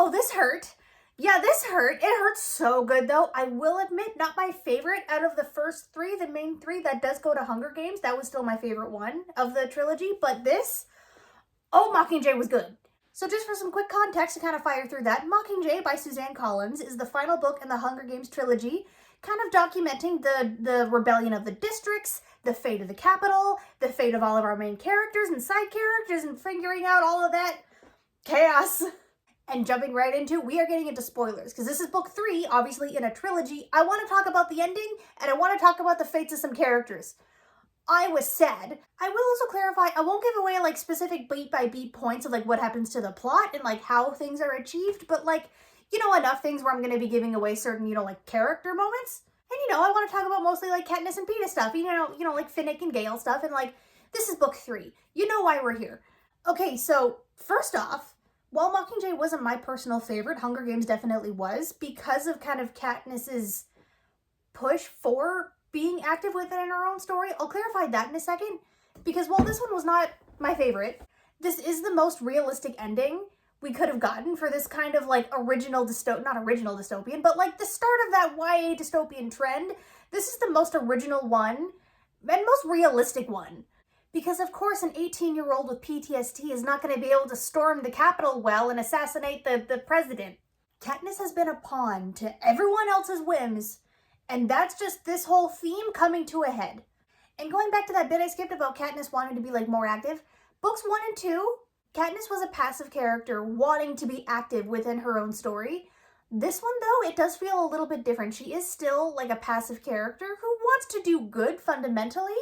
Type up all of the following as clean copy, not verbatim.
Oh, this hurt. Yeah, this hurt. It hurts so good, though. I will admit, not my favorite out of the first three, the main three. That does go to Hunger Games. That was still my favorite one of the trilogy. But this, oh, Mockingjay was good. So just for some quick context to kind of fire through that, Mockingjay by Suzanne Collins is the final book in the Hunger Games trilogy, kind of documenting the rebellion of the districts, the fate of the capital, the fate of all of our main characters and side characters, and figuring out all of that chaos. And jumping right into, we are getting into spoilers, because this is book 3, obviously in a trilogy. I want to talk about the ending, and I want to talk about the fates of some characters. I was sad. I will also clarify, I won't give away like specific beat by beat points of like what happens to the plot and like how things are achieved, but like, you know, enough things where I'm going to be giving away certain, you know, like character moments. And you know, I want to talk about mostly like Katniss and Peeta stuff, you know, like Finnick and Gale stuff, and like, this is book 3. You know why we're here. Okay, so first off, while Mockingjay wasn't my personal favorite, Hunger Games definitely was, because of kind of Katniss's push for being active within her own story. I'll clarify that in a second, because while this one was not my favorite, this is the most realistic ending we could have gotten for this kind of like original not original dystopian, but like the start of that YA dystopian trend. This is the most original one and most realistic one. Because of course an 18-year-old with PTSD is not going to be able to storm the Capitol well and assassinate the president. Katniss has been a pawn to everyone else's whims, and that's just this whole theme coming to a head. And going back to that bit I skipped about Katniss wanting to be like more active, books 1 and 2, Katniss was a passive character wanting to be active within her own story. This one though, it does feel a little bit different. She is still like a passive character who wants to do good fundamentally,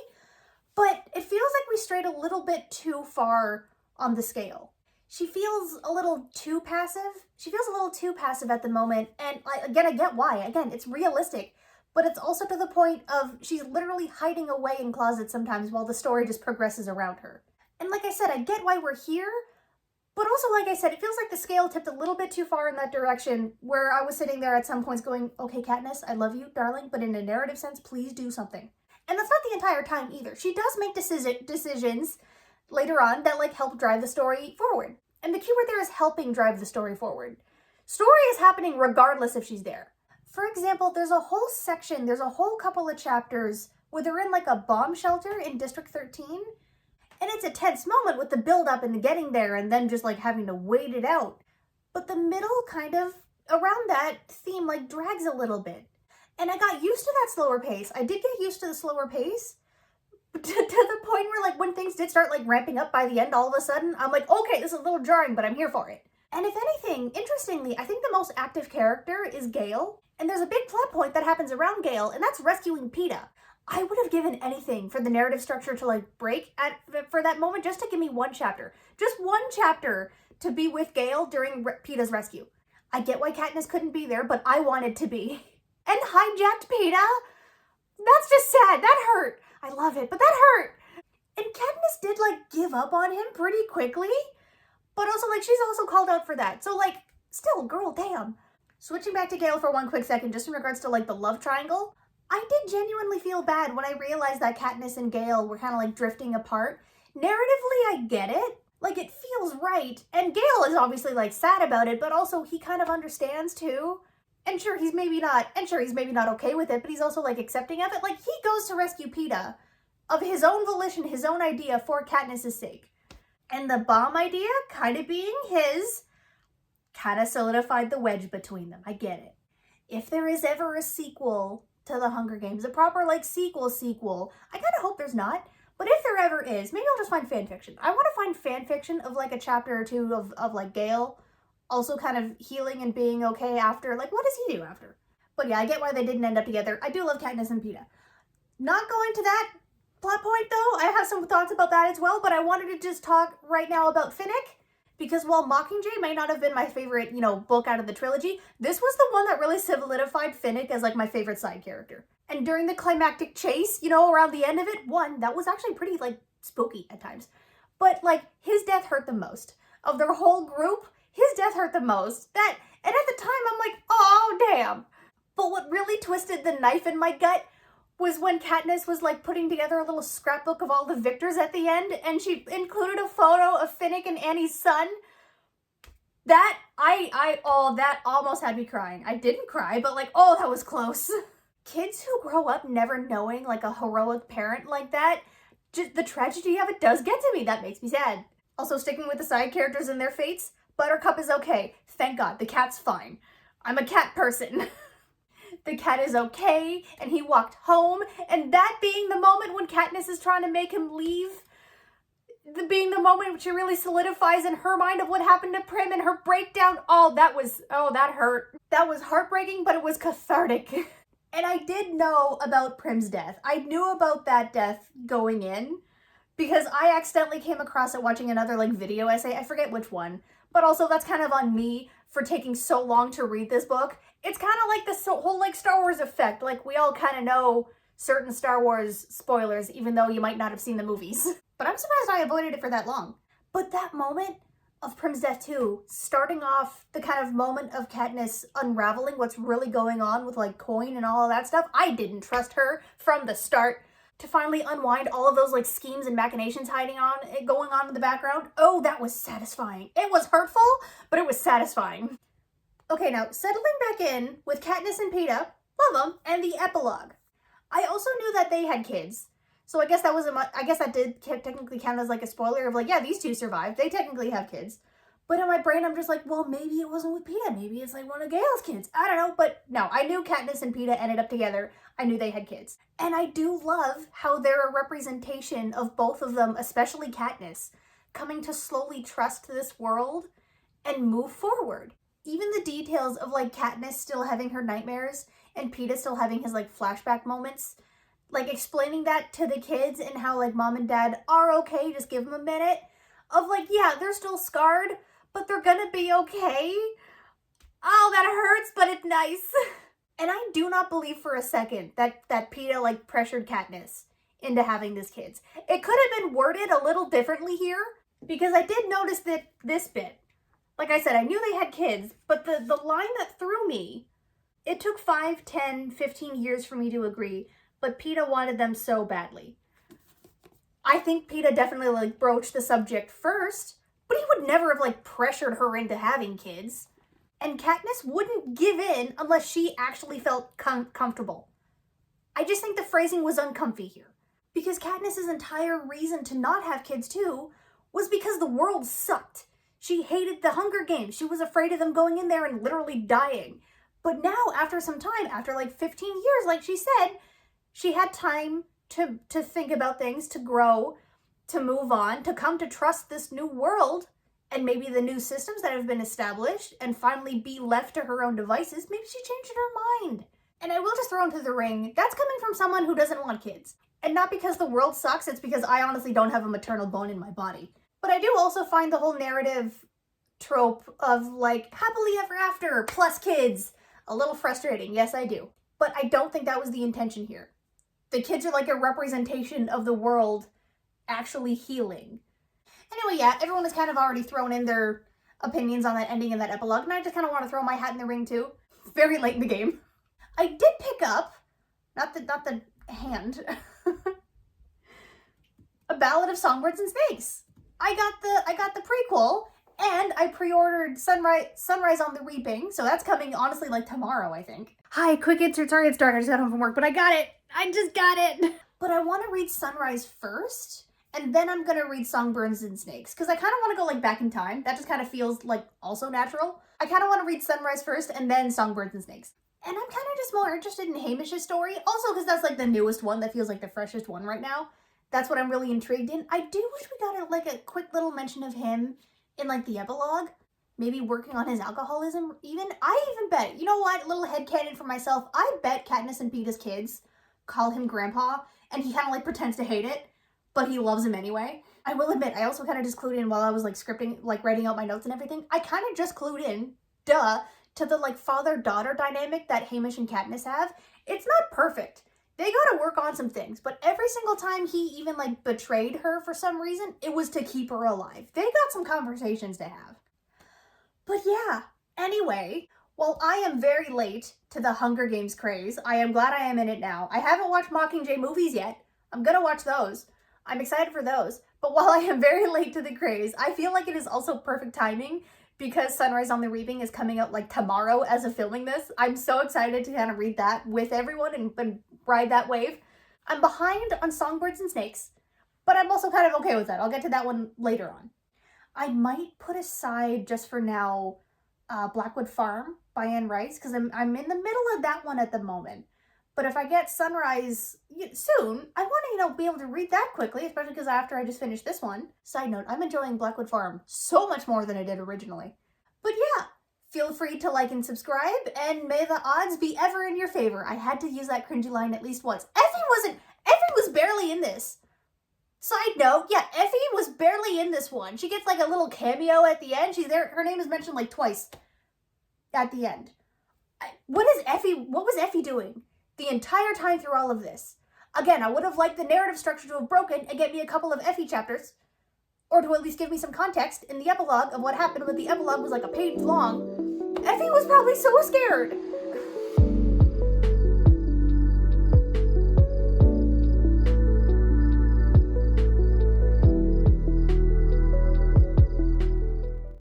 but it feels like we strayed a little bit too far on the scale. She feels a little too passive. She feels a little too passive at the moment. And again, I get why. Again, it's realistic. But it's also to the point of she's literally hiding away in closets sometimes while the story just progresses around her. And like I said, I get why we're here. But also, like I said, it feels like the scale tipped a little bit too far in that direction, where I was sitting there at some points going, okay, Katniss, I love you, darling, but in a narrative sense, please do something. And that's not the entire time either. She does make decisions later on that like help drive the story forward. And the keyword there is helping drive the story forward. Story is happening regardless if she's there. For example, there's a whole section, there's a whole couple of chapters where they're in like a bomb shelter in District 13. And it's a tense moment with the build up and the getting there and then just like having to wait it out. But the middle kind of around that theme like drags a little bit. And I got used to that slower pace. I did get used to the slower pace to the point where like when things did start like ramping up by the end, all of a sudden, I'm like, okay, this is a little jarring, but I'm here for it. And if anything, interestingly, I think the most active character is Gale. And there's a big plot point that happens around Gale, and that's rescuing Peeta. I would have given anything for the narrative structure to like break for that moment, just to give me one chapter. Just one chapter to be with Gale during Peeta's rescue. I get why Katniss couldn't be there, but I wanted to be. And hijacked Peeta? That's just sad. That hurt. I love it, but that hurt. And Katniss did like give up on him pretty quickly, but also like she's also called out for that. So like, still, girl, damn. Switching back to Gale for one quick second, just in regards to like the love triangle, I did genuinely feel bad when I realized that Katniss and Gale were kind of like drifting apart. Narratively, I get it. Like, it feels right. And Gale is obviously like sad about it, but also he kind of understands too. And sure, he's maybe not okay with it, but he's also like accepting of it. Like, he goes to rescue Peeta of his own volition, his own idea for Katniss's sake. And the bomb idea kind of being his kind of solidified the wedge between them. I get it. If there is ever a sequel to the Hunger Games, a proper like sequel, I kind of hope there's not. But if there ever is, maybe I'll just find fan fiction. I want to find fan fiction of like a chapter or two of like Gale also kind of healing and being okay after. Like, what does he do after? But yeah, I get why they didn't end up together. I do love Katniss and Peeta. Not going to that plot point though. I have some thoughts about that as well, but I wanted to just talk right now about Finnick. Because while Mockingjay may not have been my favorite, book out of the trilogy, this was the one that really solidified Finnick as like my favorite side character. And during the climactic chase, around the end of it, that was actually pretty like spooky at times. But like his death hurt the most. Of their whole group, his death hurt the most. And at the time I'm like, oh damn. But what really twisted the knife in my gut was when Katniss was like putting together a little scrapbook of all the victors at the end, and she included a photo of Finnick and Annie's son. That almost had me crying. I didn't cry, but like, oh, that was close. Kids who grow up never knowing like a heroic parent like that, just the tragedy of it does get to me. That makes me sad. Also, sticking with the side characters and their fates, Buttercup is okay. Thank God, the cat's fine. I'm a cat person. The cat is okay, and he walked home, and that being the moment when Katniss is trying to make him leave, being the moment which she really solidifies in her mind of what happened to Prim and her breakdown, that hurt. That was heartbreaking, but it was cathartic. And I did know about Prim's death. I knew about that death going in, because I accidentally came across it watching another like video essay. I forget which one, but also that's kind of on me for taking so long to read this book. It's kind of like this whole like Star Wars effect. Like we all kind of know certain Star Wars spoilers, even though you might not have seen the movies. But I'm surprised I avoided it for that long. But that moment of Prim's death too, starting off the kind of moment of Katniss unraveling what's really going on with like Coin and all of that stuff. I didn't trust her from the start. To finally unwind all of those like schemes and machinations going on in the background. Oh, that was satisfying. It was hurtful, but it was satisfying. Okay, now settling back in with Katniss and Peeta, love them, and the epilogue. I also knew that they had kids, so I guess that did technically count as like a spoiler of like, yeah, these two survived. They technically have kids. But in my brain, I'm just like, well, maybe it wasn't with Peeta. Maybe it's like one of Gale's kids. I don't know. But no, I knew Katniss and Peeta ended up together. I knew they had kids. And I do love how they're a representation of both of them, especially Katniss, coming to slowly trust this world and move forward. Even the details of like Katniss still having her nightmares and Peeta still having his like flashback moments, like explaining that to the kids and how like mom and dad are okay, just give them a minute. Of like, yeah, they're still scarred, but they're gonna be okay. Oh, that hurts, but it's nice. And I do not believe for a second that Peeta like pressured Katniss into having these kids. It could have been worded a little differently here, because I did notice that this bit, like I said, I knew they had kids, but the line that threw me, it took 5, 10, 15 years for me to agree, but Peeta wanted them so badly. I think Peeta definitely like broached the subject first, but he would never have like pressured her into having kids. And Katniss wouldn't give in unless she actually felt comfortable. I just think the phrasing was uncomfy here. Because Katniss's entire reason to not have kids too was because the world sucked. She hated the Hunger Games. She was afraid of them going in there and literally dying. But now, after some time, after like 15 years, like she said, she had time to think about things, to grow, to move on, to come to trust this new world and maybe the new systems that have been established and finally be left to her own devices. Maybe she changed her mind. And I will just throw into the ring, that's coming from someone who doesn't want kids. And not because the world sucks, it's because I honestly don't have a maternal bone in my body. But I do also find the whole narrative trope of like happily ever after plus kids a little frustrating. Yes, I do. But I don't think that was the intention here. The kids are like a representation of the world actually healing. Anyway, yeah, everyone has kind of already thrown in their opinions on that ending and that epilogue, and I just kind of want to throw my hat in the ring too. Very late in the game. I did pick up, not the hand, A Ballad of Songbirds and Snakes. I got the prequel, and I pre-ordered Sunrise on the Reaping, so that's coming honestly like tomorrow, I think. Hi, quick answer. Sorry it's dark. I just got home from work, but I got it. I just got it. But I want to read Sunrise first, and then I'm gonna read Songbirds and Snakes, because I kind of want to go like back in time. That just kind of feels like also natural. I kind of want to read Sunrise first, and then Songbirds and Snakes. And I'm kind of just more interested in Hamish's story, also because that's like the newest one that feels like the freshest one right now. That's what I'm really intrigued in. I do wish we got like a quick little mention of him in like the epilogue. Maybe working on his alcoholism even. I even bet, you know what, little headcanon for myself, I bet Katniss and Peeta's kids call him Grandpa, and he kind of like pretends to hate it, but he loves him anyway. I will admit, I also kind of just clued in while I was like scripting, like writing out my notes and everything. I kind of just clued in, to the like father-daughter dynamic that Hamish and Katniss have. It's not perfect. They gotta work on some things, but every single time he even like betrayed her for some reason, it was to keep her alive. They got some conversations to have. But yeah, anyway, while I am very late to the Hunger Games craze, I am glad I am in it now. I haven't watched Mockingjay movies yet. I'm gonna watch those. I'm excited for those. But while I am very late to the craze, I feel like it is also perfect timing because Sunrise on the Reaping is coming out like tomorrow as of filming this. I'm so excited to kind of read that with everyone and ride that wave. I'm behind on Songbirds and Snakes, but I'm also kind of okay with that. I'll get to that one later on. I might put aside just for now Blackwood Farm by Anne Rice, because I'm in the middle of that one at the moment. But if I get Sunrise soon, I want to, be able to read that quickly, especially because after I just finished this one. Side note, I'm enjoying Blackwood Farm so much more than I did originally. But yeah, feel free to like and subscribe, and may the odds be ever in your favor. I had to use that cringy line at least once. Effie was barely in this. Side note, yeah, Effie was barely in this one. She gets like a little cameo at the end. She's there. Her name is mentioned like twice at the end. What was Effie doing the entire time through all of this? Again, I would have liked the narrative structure to have broken and get me a couple of Effie chapters, or to at least give me some context in the epilogue of what happened when the epilogue was like a page long. Effie was probably so scared.